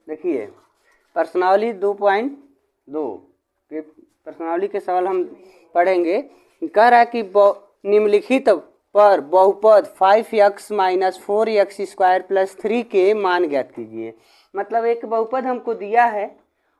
देखिए प्रश्नावली 2.2 के प्रश्नावली के सवाल हम पढ़ेंगे। कह रहा है कि निम्नलिखित पर बहुपद 5x - 4x² + 3 के मान ज्ञात कीजिए। मतलब एक बहुपद हमको दिया है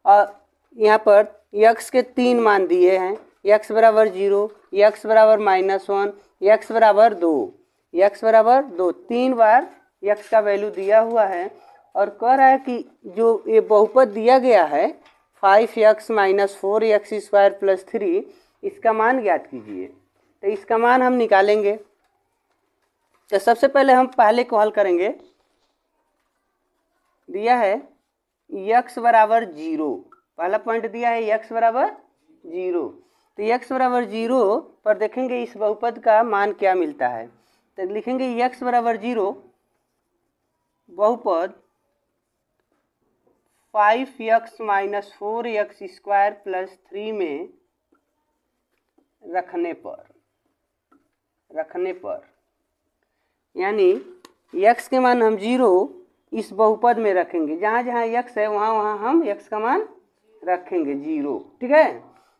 और यहाँ पर x के 3 मान दिए हैं, x बराबर 0, x बराबर -1, x बराबर 2, x बराबर 2, 3 बार x का वैल्यू दिया हुआ है और कह रहा है कि जो ये बहुपद दिया गया है 5x - 4x² + 3, इसका मान ज्ञात कीजिए। तो इसका मान हम निकालेंगे। तो सबसे पहले हम पहले को हल करेंगे। दिया है x बराबर 0, पहला पॉइंट दिया है x बराबर 0। तो x बराबर 0 पर देखेंगे इस बहुपद का मान क्या मिलता है। तो लिखेंगे x बराबर 0 बहुपद 5x - 4x² + 3 में रखने पर यानी x के मान हम 0 इस बहुपद में रखेंगे। जहाँ जहाँ x है वहाँ वहाँ हम x का मान रखेंगे 0। ठीक है,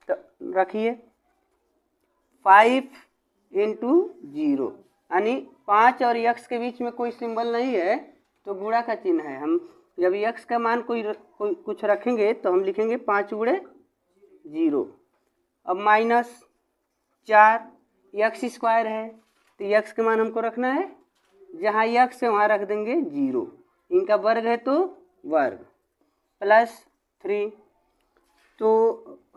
तो रखिए 5 × 0 यानी 5 और x के बीच में कोई सिंबल नहीं है तो गुणा का चिन्ह है। हम जब x का मान कोई कुछ रखेंगे तो हम लिखेंगे 5 × 0। अब -4 x² है तो x का मान हमको रखना है, जहाँ x है वहाँ रख देंगे 0, इनका वर्ग है तो वर्ग +3। तो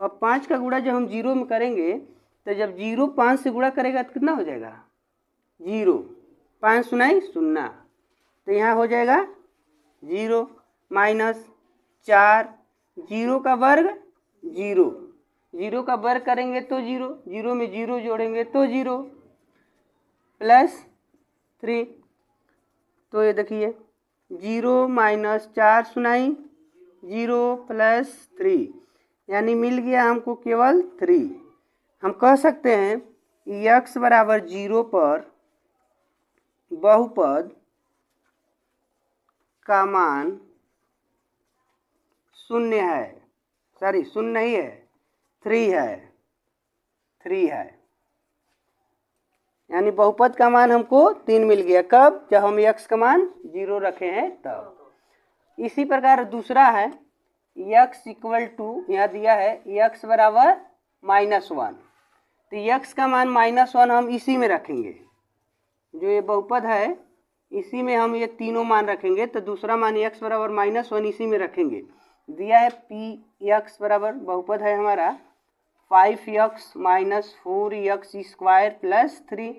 अब 5 का गुणा जब हम 0 में करेंगे तो जब 0 5 से गुणा करेगा तो कितना हो जाएगा 0, 5 सुनाई 0, तो यहाँ हो जाएगा 0 -4, 0 का वर्ग 0, 0 का वर्ग करेंगे तो 0, 0 में 0 जोड़ेंगे तो 0 +3। तो ये देखिए 0 - 4 सुनाई 0 +3 यानी मिल गया हमको केवल 3। हम कह सकते हैं x बराबर 0 पर बहुपद का मान 0 है, सॉरी 0 नहीं है 3 है, 3 है। यानी बहुपद का मान हमको 3 मिल गया। कब? जब हम x का मान 0 रखे हैं तब। इसी प्रकार दूसरा है x = यहाँ दिया है x बराबर -1, तो x का मान -1 हम इसी में रखेंगे। जो ये बहुपद है इसी में हम ये तीनों मान रखेंगे। तो दूसरा मान x बराबर -1 इसी में रखेंगे। दिया है px बराबर बहुपद है हमारा 5x - 4x² + 3,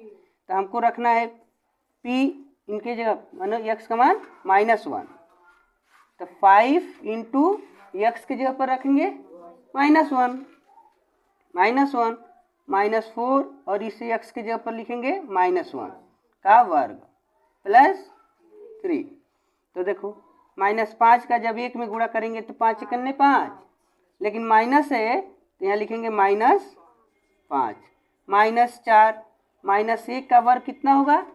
तो हमको रखना है p इनके जगह मानो x का मान -1, तो 5 × x की जगह पर रखेंगे -1 -4 और इसे x की जगह पर लिखेंगे -1 का वर्ग +3। तो देखो -5 का जब 1 में गुणा करेंगे तो 5 × 5, लेकिन माइनस है तो यहाँ लिखेंगे -5 -4 -1 का वर्ग कितना होगा,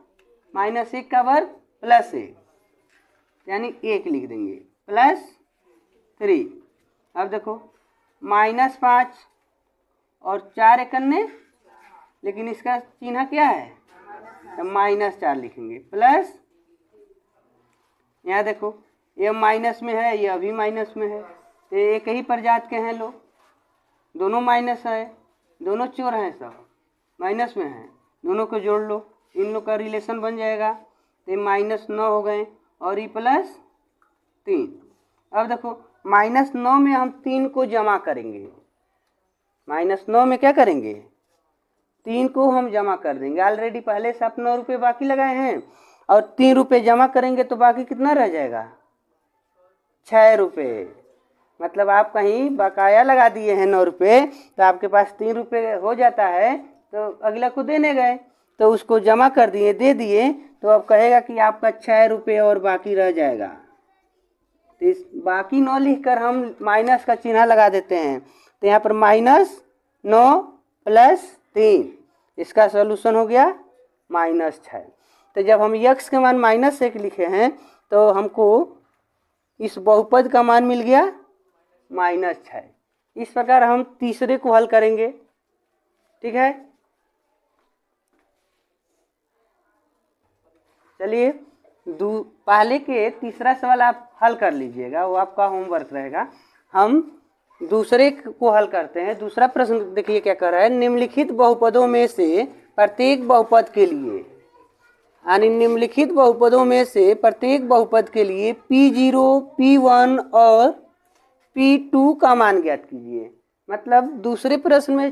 -1 का वर्ग +1 यानी 1 लिख देंगे +3। अब देखो -5 और 4 × लेकिन इसका चिन्ह क्या है तो -4 लिखेंगे प्लस, यहाँ देखो ये माइनस में है ये अभी माइनस में है, तो एक ही प्रजात के हैं लोग, दोनों माइनस है, दोनों चोर हैं, सब माइनस में हैं, दोनों को जोड़ लो, इन लोग का रिलेशन बन जाएगा। तो ये -9 हो गए और ये +3। अब देखो -9 में हम 3 को जमा करेंगे, -9 में क्या करेंगे 3 को हम जमा कर देंगे। ऑलरेडी पहले से आप 9 रुपये बाकी लगाए हैं और 3 रुपये जमा करेंगे तो बाकी कितना रह जाएगा 6 रुपये। मतलब आप कहीं बकाया लगा दिए हैं 9 रुपये तो आपके पास 3 रुपये हो जाता है, तो अगला को देने गए तो उसको जमा कर दिए दे दिए, तो अब कहेगा कि आपका 6 रुपये और बाकी रह जाएगा। तो इस बाकी 9 लिखकर हम माइनस का चिन्ह लगा देते हैं, तो यहाँ पर -9 + 3, इसका सॉल्यूशन हो गया -6। तो जब हम x के मान -1 लिखे हैं तो हमको इस बहुपद का मान मिल गया -6। इस प्रकार हम तीसरे को हल करेंगे। ठीक है, चलिए पहले के तीसरा सवाल आप हल कर लीजिएगा, वो आपका होमवर्क रहेगा। हम दूसरे को हल करते हैं। दूसरा प्रश्न देखिए क्या कर रहा है, निम्नलिखित बहुपदों में से प्रत्येक बहुपद के लिए, यानी निम्नलिखित बहुपदों में से प्रत्येक बहुपद के लिए P0, P1 और P2 का मान ज्ञात कीजिए। मतलब दूसरे प्रश्न में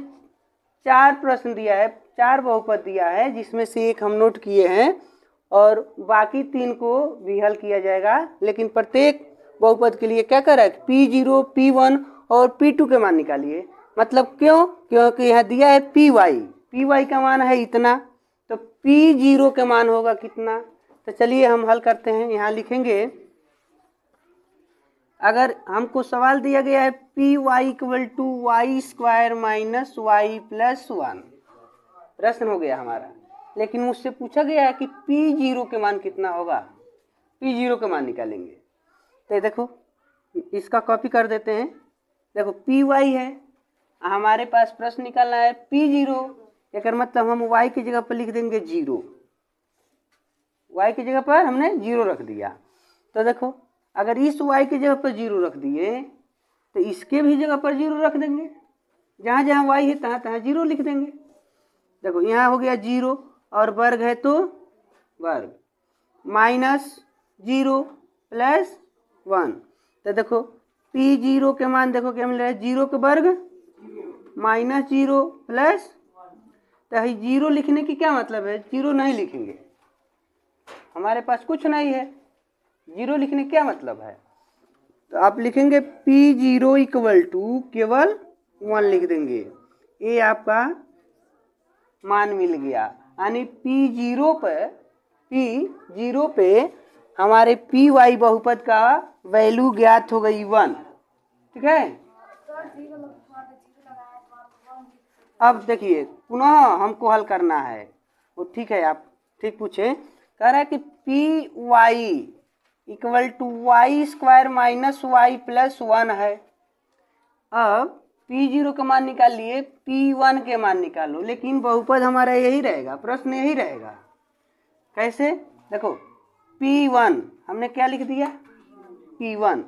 4 प्रश्न दिया है, 4 बहुपद दिया है, जिसमें से एक हम नोट किए हैं और बाकी 3 को भी हल किया जाएगा। लेकिन प्रत्येक बहुपद के लिए क्या कर रहा है, P0, P1 और P2 के मान निकालिए। मतलब क्यों, क्योंकि यहाँ दिया है Py का मान है इतना, तो P0 के मान होगा कितना। तो चलिए हम हल करते हैं। यहाँ लिखेंगे, अगर हमको सवाल दिया गया है Py = y² - y + 1, प्रश्न हो गया हमारा। लेकिन मुझसे पूछा गया है कि P0 के मान कितना होगा, P0 का मान निकालेंगे। तो देखो इसका कॉपी कर देते हैं। देखो Py है, हमारे पास प्रश्न निकालना है P0, एक मतलब हम y की जगह पर लिख देंगे 0, y की जगह पर हमने 0 रख दिया। तो देखो अगर इस y की जगह पर 0 रख दिए तो इसके भी जगह पर 0 रख देंगे, जहाँ जहाँ y है तहाँ तहाँ 0 लिख देंगे। देखो यहाँ हो गया 0 और वर्ग है तो वर्ग, -0 + 1। तो देखो P0 के मान देखो क्या मिल रहा है, 0 के वर्ग -0 + तो 0 लिखने की क्या मतलब है, 0 नहीं लिखेंगे, हमारे पास कुछ नहीं है, 0 लिखने क्या मतलब है। तो आप लिखेंगे P0 = केवल 1 लिख देंगे। ये आपका मान मिल गया, यानी P0 पे हमारे Py बहुपद का वैल्यू ज्ञात हो गई 1। ठीक है, अब देखिए पुनः हमको हल करना है। वो ठीक है, आप ठीक पूछे। कह रहा है कि Py = y² - y + 1 है। अब P0 का मान निकाल लिए, P1 के मान निकालो, लेकिन बहुपद हमारा यही रहेगा, प्रश्न यही रहेगा। कैसे, देखो P1 हमने क्या लिख दिया, P1।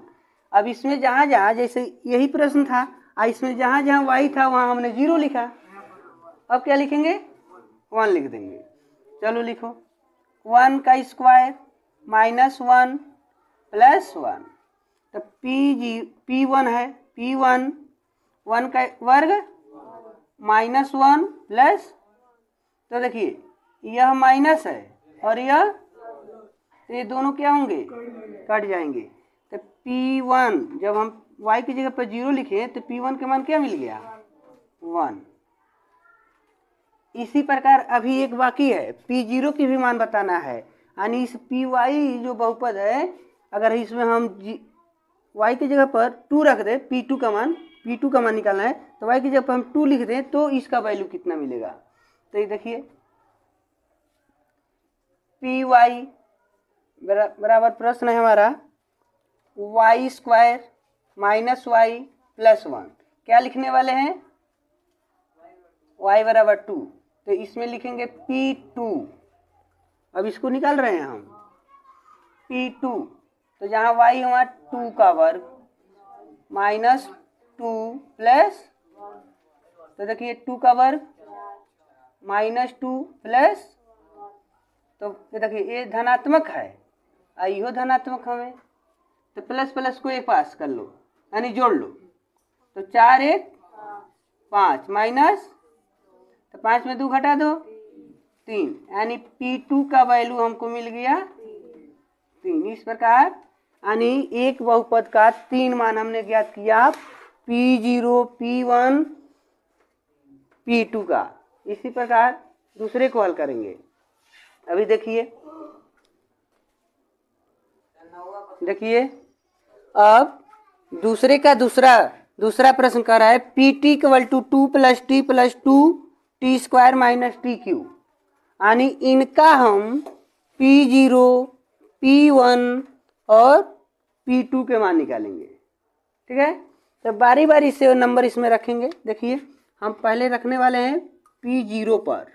अब इसमें जहाँ जहाँ, जैसे यही प्रश्न था, इसमें जहाँ जहाँ y था वहाँ हमने 0 लिखा। अब क्या लिखेंगे, 1 लिख देंगे। चलो लिखो, 1 का स्क्वायर -1 + 1। तो P1 है, P1 1 का वर्ग -1 प्लस, तो देखिए यह माइनस है और यह, तो ये दोनों क्या होंगे, कट जाएंगे। तो P1 जब हम y की जगह पर 0 लिखे तो P1 के मान क्या मिल गया, 1। इसी प्रकार अभी एक बाकी है, P0 की भी मान बताना है। यानी इस Py जो बहुपद है, अगर इसमें हम y की जगह पर 2 रख दे, P2 का मान निकालना है, तो y की जगह पर हम 2 लिख दें तो इसका वैल्यू कितना मिलेगा। तो ये देखिए Py बराबर प्रश्न है हमारा y² - y + 1। क्या लिखने वाले हैं, y = 2, तो इसमें लिखेंगे P2। अब इसको निकाल रहे हैं हम P2, तो जहाँ y हुआ 2 का वर्ग -2 प्लस, तो देखिए 2 का वर्ग -2 प्लस, तो देखिए ये धनात्मक है, यो धनात्मक हमें, तो प्लस प्लस को एक पास कर लो, यानी जोड़ लो, तो 4 1 5 माइनस, तो 5 में 2 घटा दो 3, यानी P2 का वैल्यू हमको मिल गया 3। इस प्रकार यानी एक बहुपद का 3 मान हमने ज्ञात किया, P0, P1, P2 का। इसी प्रकार दूसरे को हल करेंगे। अभी देखिए अब दूसरे का दूसरा प्रश्न कर रहा है Pt = 2 + t + 2 t² - tq। यानी इनका हम P0, P1 और P2 के मान निकालेंगे। ठीक है, तो बारी बारी से नंबर इसमें रखेंगे। देखिए हम पहले रखने वाले हैं P0 पर,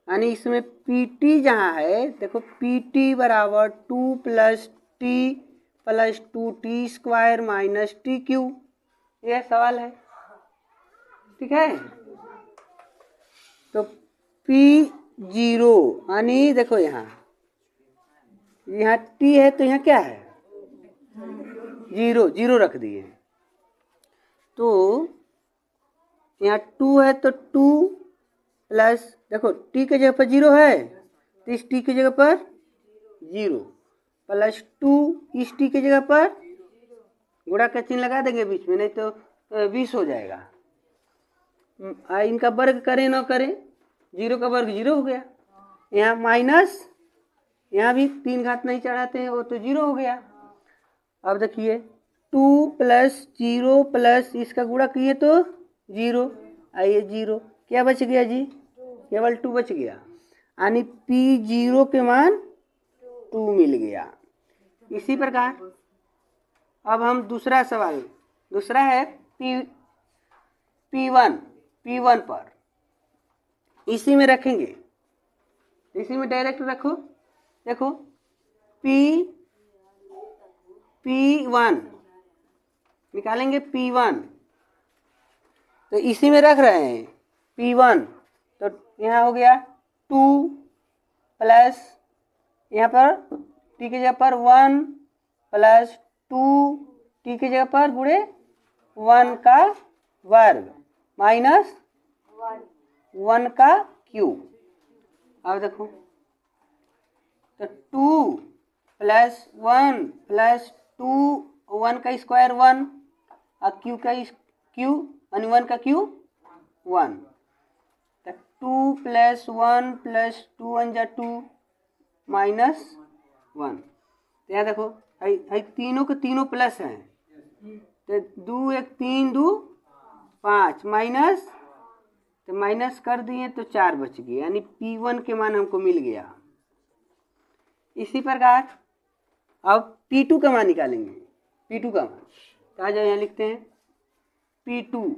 यानी इसमें PT जहाँ है, देखो PT बराबर 2 + T + 2T² - TQ, यह सवाल है। ठीक है, तो P0 यानी देखो यहाँ T है तो यहाँ क्या है, 0, 0 रख दिए। तो यहाँ 2 है तो 2 प्लस, देखो T के जगह पर 0 है तो इस T की जगह पर 0 प्लस 2 इस T की जगह पर गुणा का चिन्ह लगा देंगे बीच में, नहीं तो 20 हो जाएगा। इनका वर्ग करें ना करें, 0 का वर्ग 0 हो गया। यहाँ माइनस, यहाँ भी 3 घात नहीं चढ़ाते हैं, वो तो 0 हो गया। अब देखिए 2 + 0 प्लस इसका गुणा किए तो 0, आइए 0 क्या बच गया जी, केवल 2 बच गया, यानी P0 के मान 2 मिल गया। इसी प्रकार अब हम दूसरा सवाल, दूसरा है P1 पर, इसी में रखेंगे, इसी में डायरेक्ट रखो। देखो P1 निकालेंगे, P1 तो इसी में रख रहे हैं P1, तो यहाँ हो गया 2 प्लस यहाँ पर T की जगह पर 1 प्लस 2 T की जगह पर गुणे 1 का वर्ग माइनस 1 का क्यूब। अब देखो तो 2 प्लस 1 प्लस 2, 1 का स्क्वायर 1 और क्यू का क्यू यानी 1 का क्यू 1, तो 2 + 1 + 2 = 2 -1। तो यहाँ देखो तीनों के तीनों प्लस हैं, तो 2 1 3 2 5 माइनस, तो माइनस कर दिए तो 4 बच गए, यानी P1 के मान हमको मिल गया। इसी प्रकार अब P2 का मान निकालेंगे। P2 का मान कहाँ जाए, यहाँ लिखते हैं P2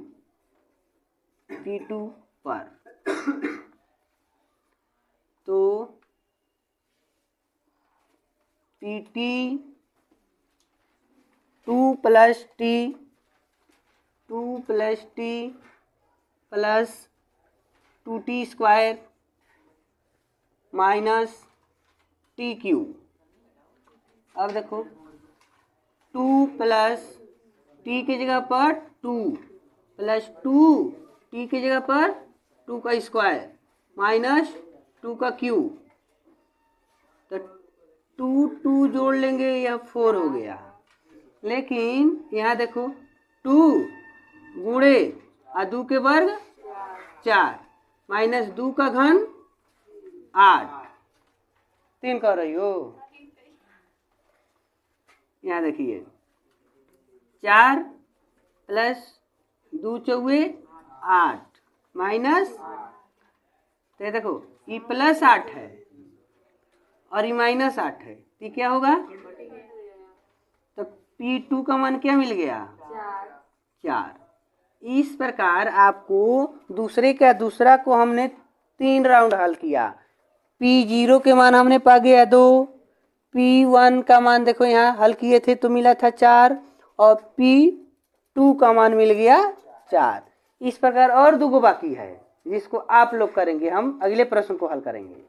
पर, तो PT 2 + T plus 2T² minus TQ। अब देखो 2 प्लस T की जगह पर 2 प्लस 2 T की जगह पर 2 का स्क्वायर माइनस 2 का क्यूब, तो 2 2 जोड़ लेंगे या 4 हो गया। लेकिन यहाँ देखो 2 गुणे 2 के वर्ग 4 माइनस 2 का घन 8, 3 कर रही हो। यहाँ देखिए 4 प्लस 2 चौगे 8 माइनस, तो देखो ये +8 है और ये -8 है, ये क्या होगा, तो P2 का मान क्या मिल गया, 4। इस प्रकार आपको दूसरा को हमने 3 राउंड हल किया। P0 के मान हमने पा गया 2, P1 का मान देखो यहाँ हल किए थे तो मिला था 4, और P2 का मान मिल गया 4। इस प्रकार और 2 बाकी है जिसको आप लोग करेंगे, हम अगले प्रश्न को हल करेंगे।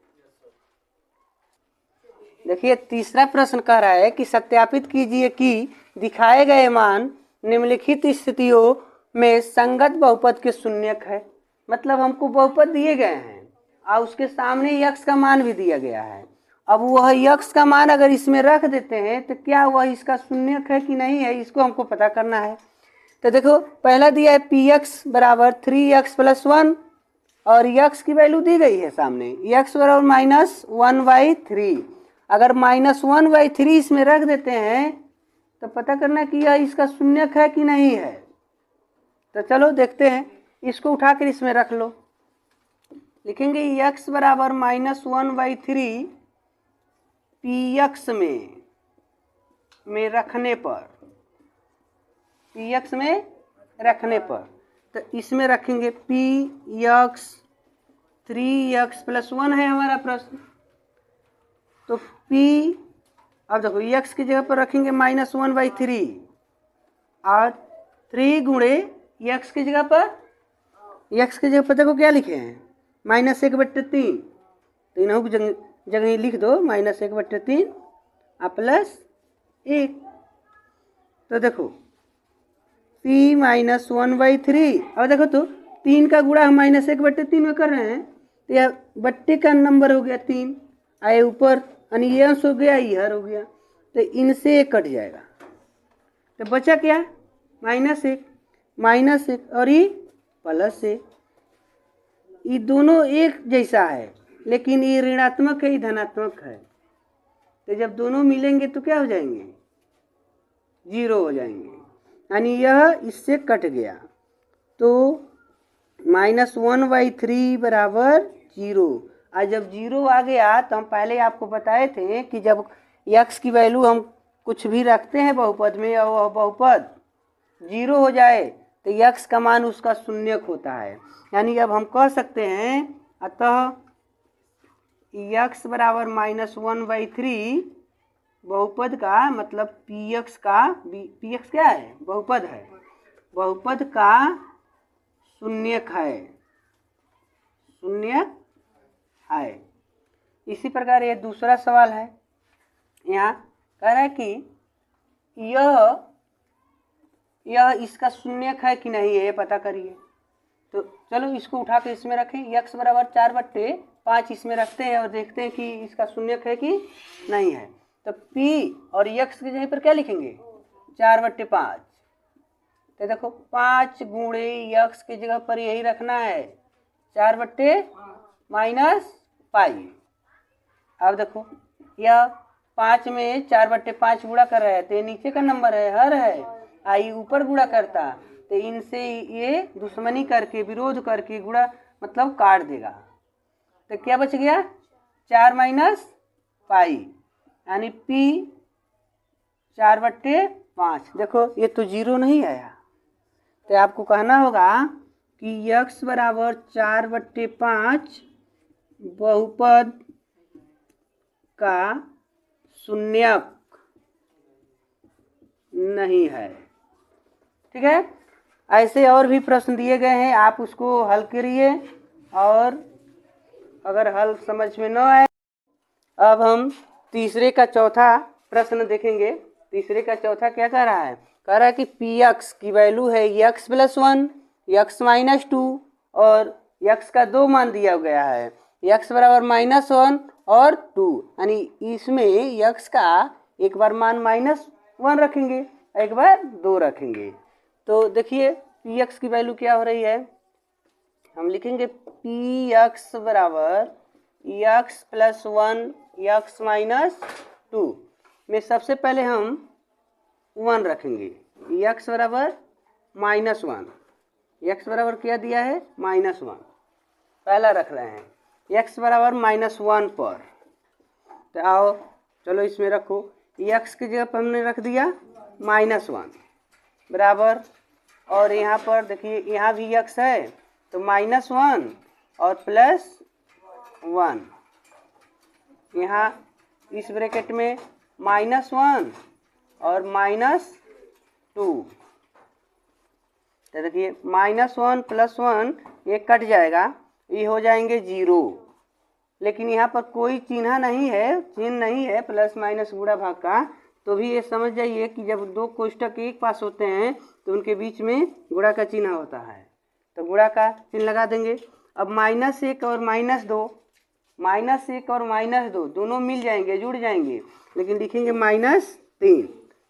देखिए तीसरा प्रश्न कह रहा है कि सत्यापित कीजिए कि दिखाए गए मान निम्नलिखित स्थितियों में संगत बहुपद के शून्यक है। मतलब हमको बहुपद दिए गए हैं और उसके सामने यक्स का मान भी दिया गया है। अब वह यक्स का मान अगर इसमें रख देते हैं तो क्या वह इसका शून्यक है कि नहीं है, इसको हमको पता करना है। तो देखो पहला दिया है Px बराबर 3x + 1 और यक्स की वैल्यू दी गई है सामने, यक्स बराबर -1/3। अगर -1/3 इसमें रख देते हैं तो पता करना कि यह इसका शून्यक है कि नहीं है। तो चलो देखते हैं, इसको उठाकर इसमें रख लो। लिखेंगे x बराबर -1/3 Px में में रखने पर, पी एक्स में रखने पर, तो इसमें रखेंगे पी एक्स 3x + 1 है हमारा प्रश्न। तो p, अब देखो x की जगह पर रखेंगे -1/3 और 3 गुणे x की जगह पर, x की जगह पर देखो क्या लिखे हैं -1/3, तीनों की जगह लिख दो -1/3 +1। तो देखो p -1/3, और देखो तो 3 का गुणा हम -1/3 में कर रहे हैं, तो यह बट्टे का नंबर हो गया 3, आए ऊपर यानी ये अंश हो गया, ये हर हो गया, तो इनसे एक कट जाएगा, तो बचा क्या -1 और ये +1। ये दोनों एक जैसा है, लेकिन ये ऋणात्मक है, ये धनात्मक है, तो जब दोनों मिलेंगे तो क्या हो जाएंगे, 0 हो जाएंगे, यानी यह इससे कट गया। तो -1/3 = 0। और जब 0 आ गया तो हम पहले आपको बताए थे कि जब x की वैल्यू हम कुछ भी रखते हैं बहुपद में और वह बहुपद 0 हो जाए तो x का मान उसका शून्यक होता है। यानी अब हम कह सकते हैं अतः x = -1/3 बहुपद का मतलब px क्या है, बहुपद है, बहुपद का शून्यक है। इसी प्रकार ये दूसरा सवाल है, यहाँ कह रहा है कि यह इसका शून्यक है कि नहीं है, ये पता करिए। तो चलो इसको उठा के इसमें रखें, x = 4/5 इसमें रखते हैं और देखते हैं कि इसका शून्यक है कि नहीं है। तो p और x की जगह पर क्या लिखेंगे 4/5, तो देखो 5 गुणे x की जगह पर यही रखना है 4/-π। अब देखो यह 5 में 4/5 गुणा कर रहा है, तो ये नीचे का नंबर है, हर है, आई ऊपर गुणा करता, तो इनसे ये दुश्मनी करके विरोध करके गुणा मतलब काट देगा, तो क्या बच गया 4-π, यानी p 4/5। देखो ये तो 0 नहीं आया, तो आपको कहना होगा कि x = 4/5 बहुपद का शून्यक नहीं है। ठीक है, ऐसे और भी प्रश्न दिए गए हैं, आप उसको हल करिए, और अगर हल समझ में न आए, अब हम तीसरे का चौथा प्रश्न देखेंगे। तीसरे का चौथा क्या कह रहा है, कह रहा है कि px की वैल्यू है x + 1, x - 2 और x का 2 मान दिया गया है, x = -1 और 2, यानी इसमें x का एक बार मान -1 रखेंगे, एक बार 2 रखेंगे। तो देखिए px की वैल्यू क्या हो रही है, हम लिखेंगे px = x + 1 x - 2 में सबसे पहले हम 1 रखेंगे, x = -1, x बराबर क्या दिया है -1, पहला रख रहे हैं, x = -1 पर। तो आओ चलो इसमें रखो, x की जगह पर हमने रख दिया -1 बराबर, और यहाँ पर देखिए यहाँ भी x है, तो -1 और +1, यहाँ इस ब्रैकेट में -1 और -2, तो देखिए -1 + 1 ये कट जाएगा, ये हो जाएंगे 0, लेकिन यहाँ पर कोई चिन्ह नहीं है, प्लस माइनस गुणा भाग का, तो भी ये समझ जाइए कि जब दो कोष्ठक एक पास होते हैं तो उनके बीच में गुणा का चिन्ह होता है, तो गुणा का चिन्ह लगा देंगे। अब -1 और -2, -1 और -2 दोनों मिल जाएंगे, जुड़ जाएंगे, लेकिन लिखेंगे -3,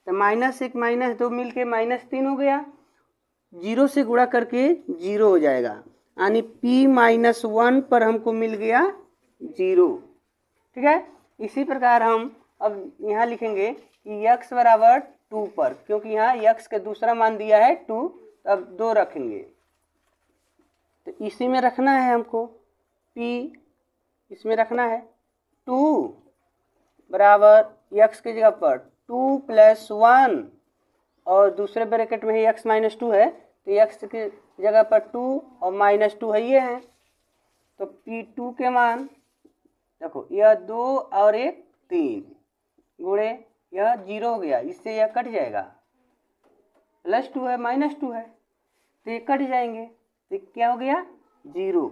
तो -1 -2 मिल के -3 हो गया, 0 से गुणा करके 0 हो जाएगा, यानी p-1 पर हमको मिल गया 0। ठीक है, इसी प्रकार हम अब यहाँ लिखेंगे कि x = 2 पर, क्योंकि यहाँ x का दूसरा मान दिया है 2, अब 2 रखेंगे, तो इसी में रखना है हमको, p इसमें रखना है 2 बराबर x की जगह पर 2 + 1 और दूसरे ब्रैकेट में ही x - 2 है, तो x की जगह पर 2 और -2 है ये है। तो P2 के मान देखो, यह 2 और 1 3 गुणे यह 0 हो गया, इससे यह कट जाएगा, +2 है -2 है तो ये कट जाएंगे, तो क्या हो गया 0।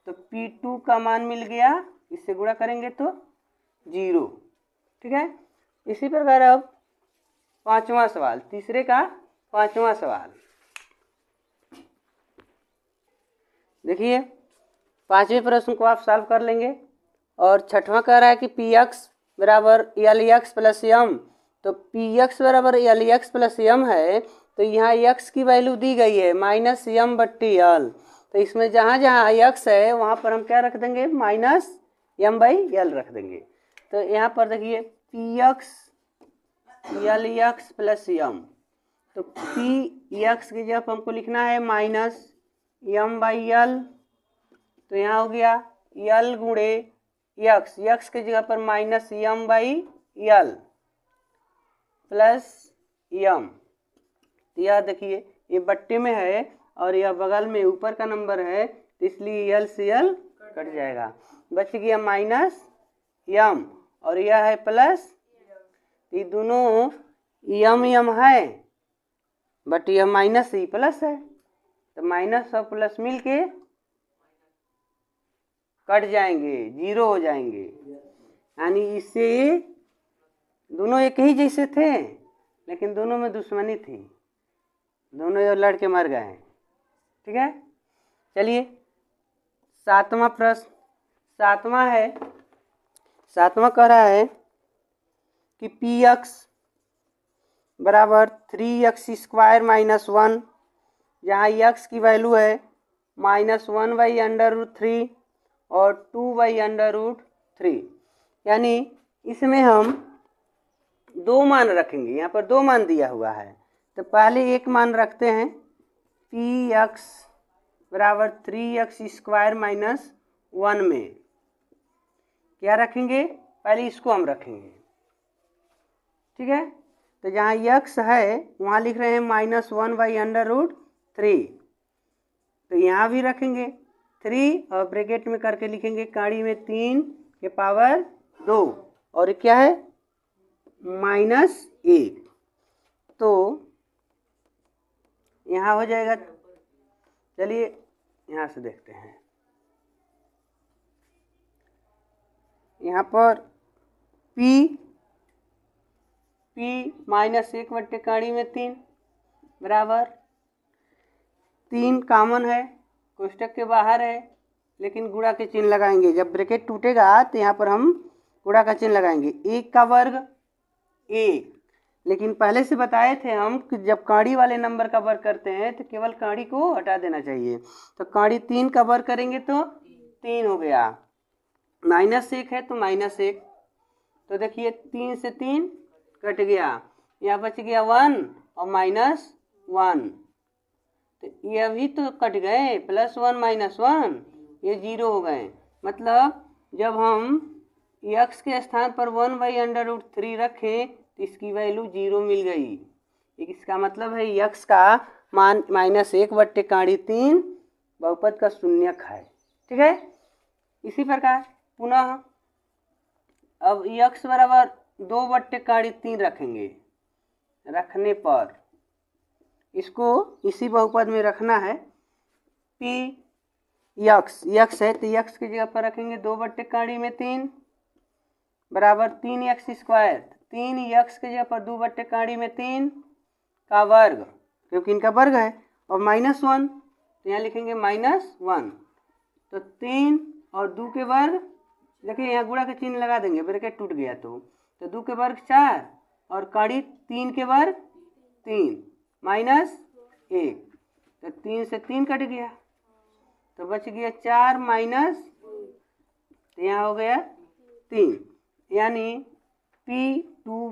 तो P2 का मान मिल गया, इससे गुणा करेंगे तो 0। ठीक है। इसी प्रकार अब पांचवा सवाल, तीसरे का पांचवा सवाल देखिए। पांचवें प्रश्न को आप सॉल्व कर लेंगे। और छठवां कह रहा है कि Px बराबर Lx + m। तो Px बराबर Lx + m है, तो यहाँ x की वैल्यू दी गई है -m/l। तो इसमें जहाँ जहाँ x है वहाँ पर हम क्या रख देंगे, -m/l रख देंगे। तो यहाँ पर देखिए Px Lx + m। तो Px की जगह हमको लिखना है -m/l। तो यहाँ हो गया l गुणे x की जगह पर -m/l + m। तो यह देखिए ये बट्टे में है और यह बगल में ऊपर का नंबर है, तो इसलिए l से l कट जाएगा, बच गया -m और यह है प्लस। ये दोनों m है बट यह माइनस ही प्लस है, तो माइनस और प्लस मिलके कट जाएंगे, 0 हो जाएंगे। यानी इससे दोनों एक ही जैसे थे, लेकिन दोनों में दुश्मनी थी, दोनों ये लड़के मर गए हैं। ठीक है। चलिए सातवां प्रश्न, सातवां कह रहा है कि Px बराबर 3x² - 1, जहाँ x की वैल्यू है -1/√3 और 2/√3। यानी इसमें हम दो मान रखेंगे, यहाँ पर दो मान दिया हुआ है, तो पहले एक मान रखते हैं Px बराबर 3x² - 1 में क्या रखेंगे, पहले इसको हम रखेंगे। ठीक है। तो जहाँ x है वहाँ लिख रहे हैं -1/√3, तो यहाँ भी रखेंगे 3 और ब्रैकेट में करके लिखेंगे काड़ी में 3 के पावर 2 और क्या है -1। तो यहाँ हो जाएगा, चलिए यहाँ से देखते हैं, यहाँ पर P -1 बट्टे काड़ी में 3 बराबर 3 कॉमन है, कोष्टक के बाहर है, लेकिन गुणा के चिन्ह लगाएंगे। जब ब्रैकेट टूटेगा तो यहाँ पर हम गुणा का चिन्ह लगाएंगे। 1 का वर्ग 1, लेकिन पहले से बताए थे हम कि जब काड़ी वाले नंबर का वर्ग करते हैं तो केवल काड़ी को हटा देना चाहिए। तो काड़ी 3 का वर्ग करेंगे तो 3 हो गया, -1 है तो -1। तो देखिए 3 से 3 कट गया, यहाँ बच गया 1 और -1, तो ये अभी तो कट गए, +1 -1 ये 0 हो गए। मतलब जब हम x के स्थान पर 1/√3 रखें तो इसकी वैल्यू 0 मिल गई। इसका मतलब है x का मान -1 बट्टे काड़ी 3 बहुपद का शून्यक है। ठीक है। इसी प्रकार पुनः अब x बराबर 2 बट्टे काड़ी 3 रखेंगे, रखने पर इसको इसी बहुपद में रखना है। x है तो x की जगह पर रखेंगे 2 बट्टे काड़ी में 3 बराबर 3x², 3x की जगह पर 2 बट्टे काड़ी में 3 का वर्ग, क्योंकि इनका वर्ग है, और -1 तो यहाँ लिखेंगे -1। तो 3 और 2 के वर्ग, देखिए यहाँ गुणा के चिन्ह लगा देंगे, ब्रैकेट टूट गया तो 2 के वर्ग 4 और काड़ी 3 के वर्ग 3 -1, तो 3 से 3 कट गया, तो बच गया 4 माइनस, तो यहाँ हो गया 3। यानी P2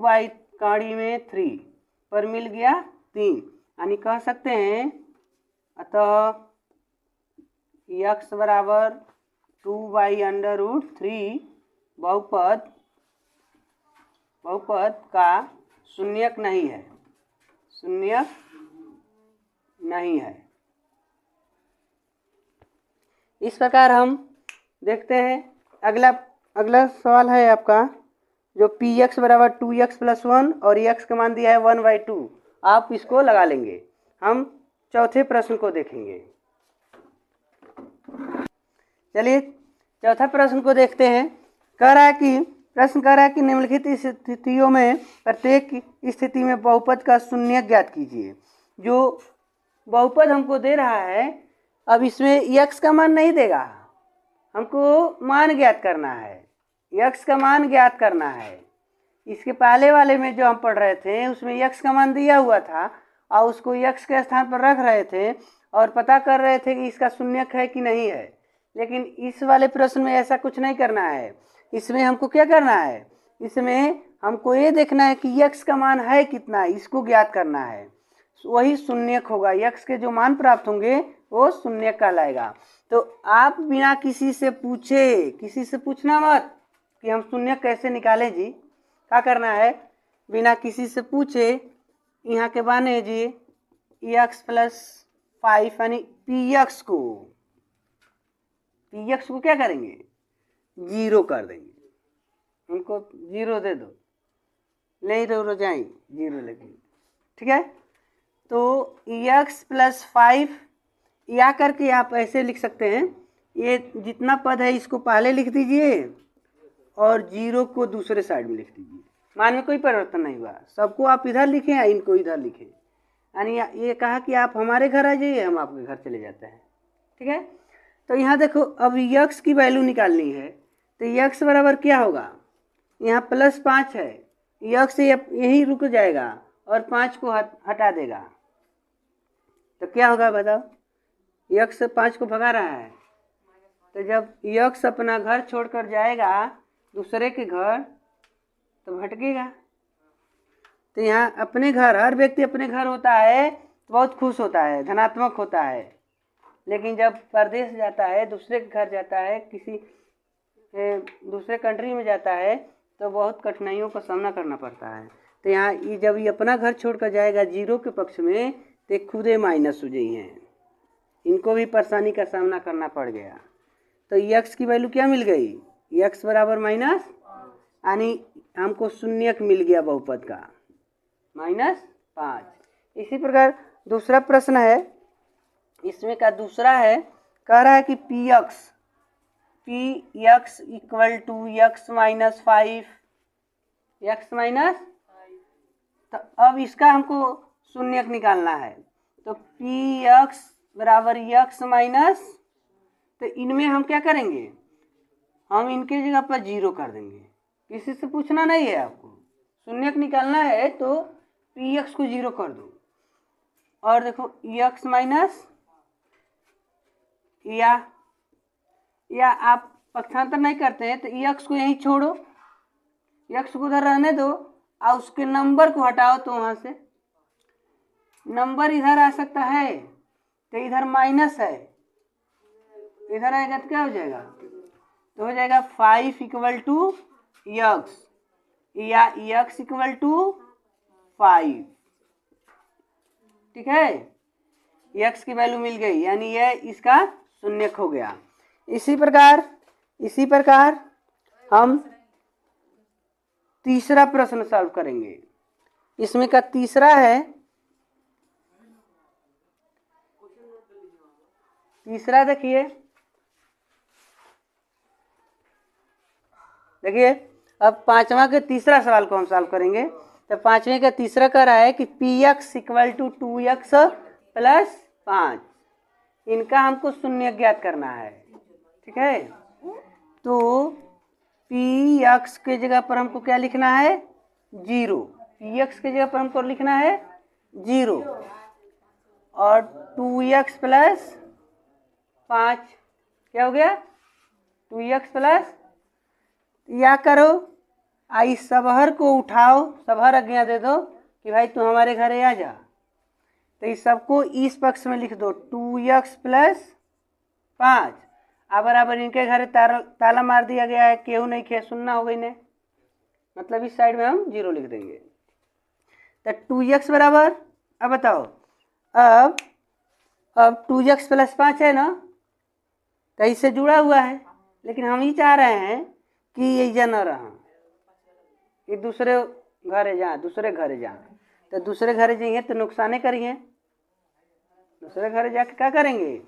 काड़ी में 3 पर मिल गया 3। यानी कह सकते हैं अतः x बराबर 2/√3 बहुपद का शून्यक नहीं है, शून्यक नहीं है। इस प्रकार हम देखते हैं। अगला सवाल है आपका, जो पी एक्स बराबर 2x + 1 और x का मान दिया है 1/2। आप इसको लगा लेंगे। हम चौथे प्रश्न को देखेंगे। चलिए चौथा प्रश्न को देखते हैं। प्रश्न कह रहा है कि निम्नलिखित स्थितियों में प्रत्येक स्थिति में बहुपद का शून्यक ज्ञात कीजिए। जो बहुपद हमको दे रहा है, अब इसमें x का मान नहीं देगा, हमको मान ज्ञात करना है, x का मान ज्ञात करना है। इसके पहले वाले में जो हम पढ़ रहे थे उसमें x का मान दिया हुआ था और उसको x के स्थान पर रख रहे थे और पता कर रहे थे कि इसका शून्यक है कि नहीं है। लेकिन इस वाले प्रश्न में ऐसा कुछ नहीं करना है। इसमें हमको क्या करना है, इसमें हमको ये देखना है कि x का मान है कितना, इसको ज्ञात करना है। वही शून्यक होगा, x के जो मान प्राप्त होंगे वो शून्यक कहलाएगा। तो आप बिना किसी से पूछे, किसी से पूछना मत कि हम शून्यक कैसे निकालें जी। क्या करना है, बिना किसी से पूछे यहाँ के बाने जी x + 5 यानी px को क्या करेंगे, 0 कर देंगे। उनको 0 दे दो, ले रो जाए 0 लेकिन, ठीक है। तो x + 5 या करके आप ऐसे लिख सकते हैं, ये जितना पद है इसको पहले लिख दीजिए और 0 को दूसरे साइड में लिख दीजिए। मान में कोई परिवर्तन नहीं हुआ, सबको आप इधर लिखें या इनको इधर लिखें। यानी ये कहा कि आप हमारे घर आ जाइए, हम आपके घर चले जाते हैं, ठीक है। तो यहाँ देखो, अब x की वैल्यू निकालनी है तो x बराबर क्या होगा, यहाँ +5 है, x यही रुक जाएगा और 5 को हटा देगा। तो क्या होगा बताओ, x 5 को भगा रहा है, तो जब x अपना घर छोड़कर जाएगा दूसरे के घर तो भटकेगा। तो यहाँ अपने घर, हर व्यक्ति अपने घर होता है तो बहुत खुश होता है, धनात्मक होता है। लेकिन जब परदेश जाता है, दूसरे के घर जाता है, किसी दूसरे कंट्री में जाता है तो बहुत कठिनाइयों का सामना करना पड़ता है। तो यहाँ जब ये अपना घर छोड़कर जाएगा 0 के पक्ष में तो खुदे माइनस हो जाई हैं, इनको भी परेशानी का सामना करना पड़ गया। तो x की वैल्यू क्या मिल गई, x बराबर -, यानी हमको शून्यक मिल गया बहुपद का -5। इसी प्रकार दूसरा प्रश्न है, इसमें का दूसरा है, कह रहा है कि px = x - 5, तो अब इसका हमको शून्यक निकालना है। तो px बराबर x माइनस, तो इनमें हम क्या करेंगे, हम इनके जगह पर 0 कर देंगे। किसी से पूछना नहीं है, आपको शून्यक निकालना है तो px को 0 कर दो। और देखो x माइनस, या आप पक्षांतर नहीं करते हैं तो x को यहीं छोड़ो, x को उधर रहने दो और उसके नंबर को हटाओ, तो वहाँ से नंबर इधर आ सकता है, तो इधर माइनस है, इधर आएगा तो क्या हो जाएगा, तो हो जाएगा 5 = x या x = 5, ठीक है। x की वैल्यू मिल गई, यानी ये इसका शून्यक हो गया। इसी प्रकार हम तीसरा प्रश्न सॉल्व करेंगे। इसमें का तीसरा है, तीसरा देखिए अब पांचवा के तीसरा सवाल को हम सॉल्व करेंगे। तो पांचवें का तीसरा कह रहा है कि px = 2x + 5, इनका हमको शून्य ज्ञात करना है, ठीक है। तो px के जगह पर हमको क्या लिखना है, 0, px के जगह पर हमको लिखना है 0 और 2x + 5 क्या हो गया, 2x + या करो आई सबहर को उठाओ, सबहर आज्ञा दे दो कि भाई तू हमारे घरे आ जा। तो इस सबको इस पक्ष में लिख दो, 2x + 5 बराबर इनके घरे ताला मार दिया गया है, केहू नहीं खे सुनना हो गई ने, मतलब इस साइड में हम 0 लिख देंगे। तो 2x बराबर, अब बताओ, अब 2x प्लस 5 है ना, तो इससे जुड़ा हुआ है, लेकिन हम ही चाह रहे हैं कि ये जा न रहा, ये दूसरे घरे जा, दूसरे घरे जा, तो दूसरे घरे जाइए तो नुकसाने करिए, दूसरे घरे जाके क्या करेंगे,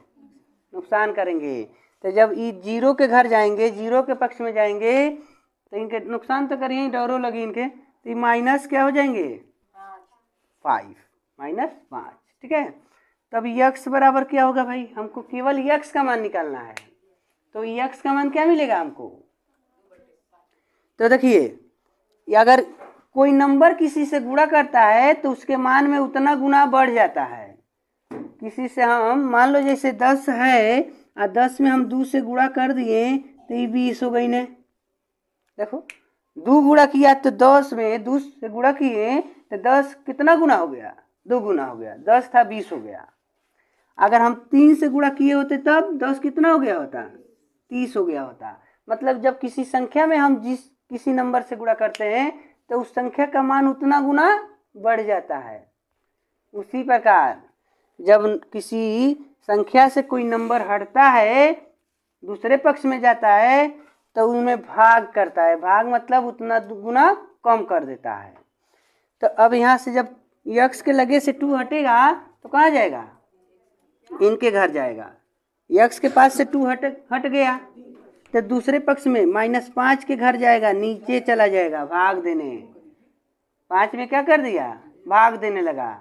नुकसान करेंगे। तो जब ये जीरो के घर जाएंगे, जीरो के पक्ष में जाएंगे, तो इनके नुकसान तो करिए, डरो लगी इनके, तो ये माइनस क्या हो जाएंगे, 5 माइनस 5, ठीक है। तब यक्स बराबर क्या होगा भाई, हमको केवल यक्स का मान निकालना है, तो यक्स का मान क्या मिलेगा हमको। तो देखिए अगर कोई नंबर किसी से गुणा करता है तो उसके मान में उतना गुना बढ़ जाता है। किसी से हम मान लो जैसे 10 है और 10 में हम 2 से गुणा कर दिए तो ये 20 हो गई ने। देखो 2 गुणा किया तो 10 में 2 से गुणा किए तो 10 कितना गुना हो गया, 2 गुना हो गया, 10 था 20 हो गया। अगर हम 3 से गुणा किए होते तब 10 कितना हो गया होता, 30 हो गया होता। मतलब जब किसी संख्या में हम किसी नंबर से गुणा करते हैं तो उस संख्या का मान उतना गुना बढ़ जाता है। उसी प्रकार जब किसी संख्या से कोई नंबर हटता है, दूसरे पक्ष में जाता है, तो उनमें भाग करता है। भाग मतलब उतना गुना कम कर देता है। तो अब यहाँ से जब यक्स के लगे से 2 हटेगा तो कहाँ जाएगा, इनके घर जाएगा। यक्स के पास से 2 हट गया तो दूसरे पक्ष में -5 के घर जाएगा, नीचे चला जाएगा भाग देने। 5 में क्या कर दिया, भाग देने लगा,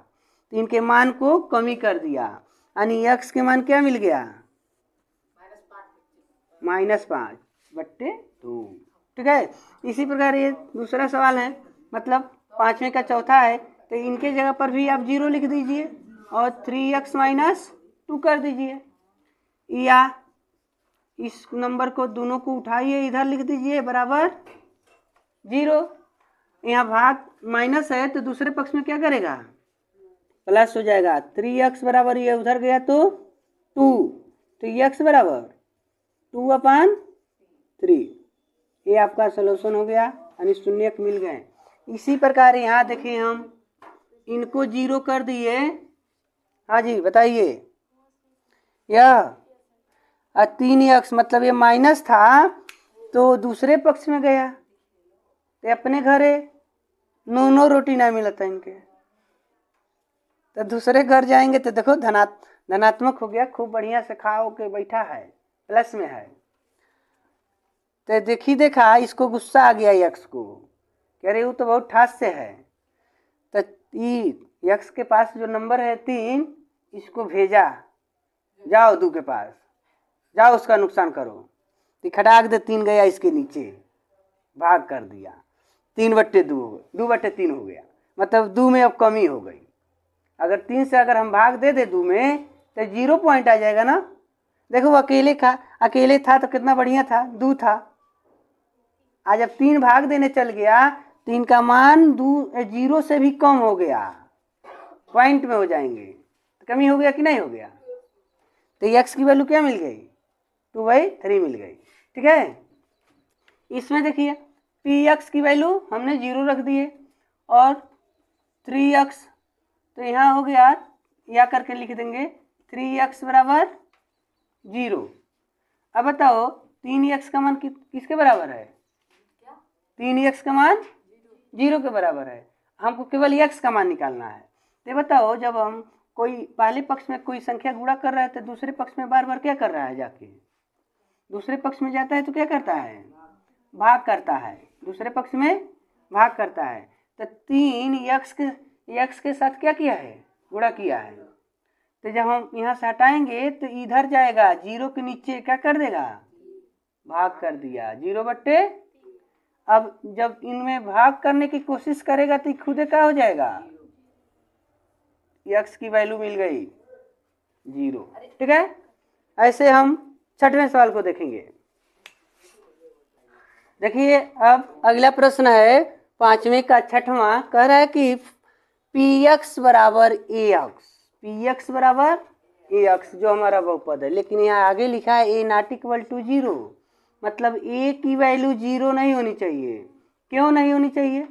तो इनके मान को कमी कर दिया, यानी यक्स के मान क्या मिल गया, -5/2। ठीक है। इसी प्रकार ये दूसरा सवाल है, मतलब 5वें का चौथा है, तो इनके जगह पर भी आप 0 लिख दीजिए और 3x - 2 कर दीजिए, या इस नंबर को दोनों को उठाइए, इधर लिख दीजिए बराबर 0। यहाँ भाग माइनस है तो दूसरे पक्ष में क्या करेगा, प्लस हो जाएगा। 3x बराबर ये उधर गया तो 2, तो x बराबर 2/3। ये आपका सलूशन हो गया, यानी शून्यक मिल गए। इसी प्रकार यहाँ देखिए हम इनको 0 कर दिए। हाँ जी बताइए, यह 3x मतलब ये माइनस था तो दूसरे पक्ष में गया तो अपने घरे नो रोटी ना मिला था इनके, तो दूसरे घर जाएंगे तो देखो धनात्मक हो गया, खूब बढ़िया से खा के बैठा है, प्लस में है। तो देखा इसको गुस्सा आ गया यक्स को, कह रहे वो तो बहुत ठास से है। तो यक्स के पास जो नंबर है 3, इसको भेजा, जाओ 2 के पास जाओ, उसका नुकसान करो। तो खटाक दे 3 गया इसके नीचे, भाग कर दिया, 3/2 हो गया, मतलब 2 में अब कमी हो गई। अगर 3 से अगर हम भाग दे 2 में तो 0 पॉइंट आ जाएगा ना। देखो अकेले था तो कितना बढ़िया था, 2 था। आज जब 3 भाग देने चल गया तो इनका मान 0 से भी कम हो गया, पॉइंट में हो जाएंगे, तो कमी हो गया कि नहीं हो गया। तो x की वैल्यू क्या मिल गई, 2/3 मिल गई। ठीक है। इसमें देखिए px की वैल्यू हमने 0 रख दिए और 3x, तो यहाँ हो गया, या करके लिख देंगे 3x बराबर 0। अब बताओ 3x का मान किसके बराबर है, 3x का मान 0 के बराबर है। हमको केवल x का मान निकालना है। तो बताओ जब हम कोई पहले पक्ष में कोई संख्या गुणा कर रहा है तो दूसरे पक्ष में बार बार क्या कर रहा है, जाके दूसरे पक्ष में जाता है तो क्या करता है, भाग करता है, दूसरे पक्ष में भाग करता है। तो 3x के साथ क्या किया है, गुणा किया है। तो जब हम यहाँ से हटाएंगे तो इधर जाएगा, 0 के नीचे क्या कर देगा, भाग कर दिया, 0/। अब जब इनमें भाग करने की कोशिश करेगा तो खुद क्या हो जाएगा, x की वैल्यू मिल गई 0। ठीक है। ऐसे हम 6वें सवाल को देखेंगे। देखिए अब अगला प्रश्न है 5वें का 6वां, कह रहा है कि px बराबर ax जो हमारा बहुपद है, लेकिन यहाँ आगे लिखा है a ≠ 0, मतलब a की वैल्यू 0 नहीं होनी चाहिए। क्यों नहीं होनी चाहिए,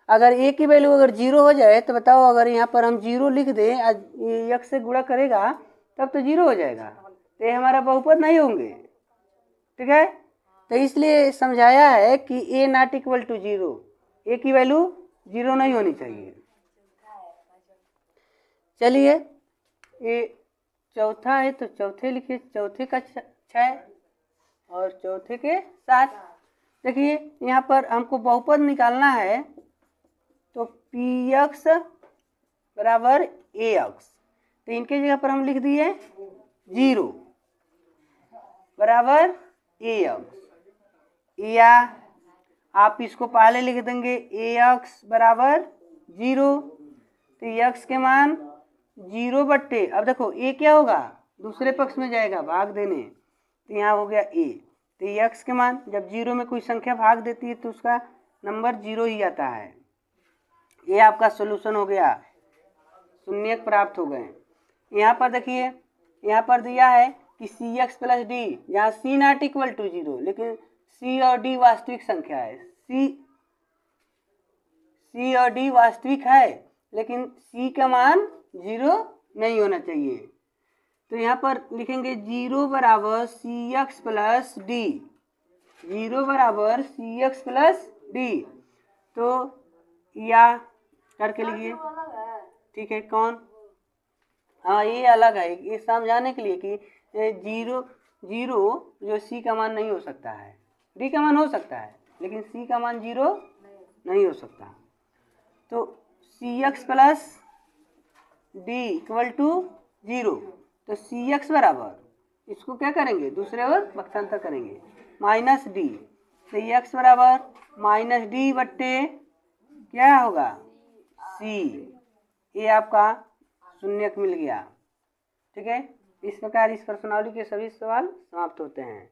अगर ए की वैल्यू अगर 0 हो जाए तो बताओ, अगर यहाँ पर हम 0 लिख दें, यक्स से गुणा करेगा तब तो 0 हो जाएगा, तो ये हमारा बहुपद नहीं होंगे। ठीक है, तो इसलिए समझाया है कि ए नॉट इक्वल टू 0, ए की वैल्यू 0 नहीं होनी चाहिए। चलिए, ये चौथा है तो चौथे लिखिए, चौथे का 6 और चौथे के 7। देखिए यहाँ पर हमको बहुपद निकालना है, तो पी एक्स बराबर ए एक्स, तो इनके जगह पर हम लिख दिए 0 बराबर ए एक्स, या आप इसको पहले लिख देंगे ए एक्स बराबर 0, तो एक्स के मान 0 बट्टे, अब देखो ए क्या होगा, दूसरे पक्ष में जाएगा भाग देने, तो यहाँ हो गया ए, तो एक्स के मान जब 0 में कोई संख्या भाग देती है तो उसका नंबर 0 ही आता है। ये आपका सॉल्यूशन हो गया, शून्यक प्राप्त हो गए। यहाँ पर देखिए, यहाँ पर दिया है कि सी एक्स प्लस डी, यहाँ सी नॉट इक्वल टू 0, लेकिन सी और डी वास्तविक संख्या है, सी और डी वास्तविक है, लेकिन सी का मान 0 नहीं होना चाहिए। तो यहाँ पर लिखेंगे 0 बराबर सी एक्स प्लस डी, 0 बराबर सी एक्स प्लस डी, तो या करके लिखिए। ठीक है, कौन, हाँ ये अलग है, ये समझाने के लिए कि 0 जो सी का मान नहीं हो सकता है, डी का मान हो सकता है, लेकिन सी का मान 0 नहीं हो सकता। तो C X plus D equal to 0, तो सी एक्स बराबर, इसको क्या करेंगे, दूसरे ओर पक्षांतर करेंगे, माइनस डी, तो एक्स बराबर माइनस डी बट्टे क्या होगा सी, ये आपका शून्यक मिल गया। ठीक है, इस प्रकार इस प्रश्नावली के सभी सवाल समाप्त होते हैं।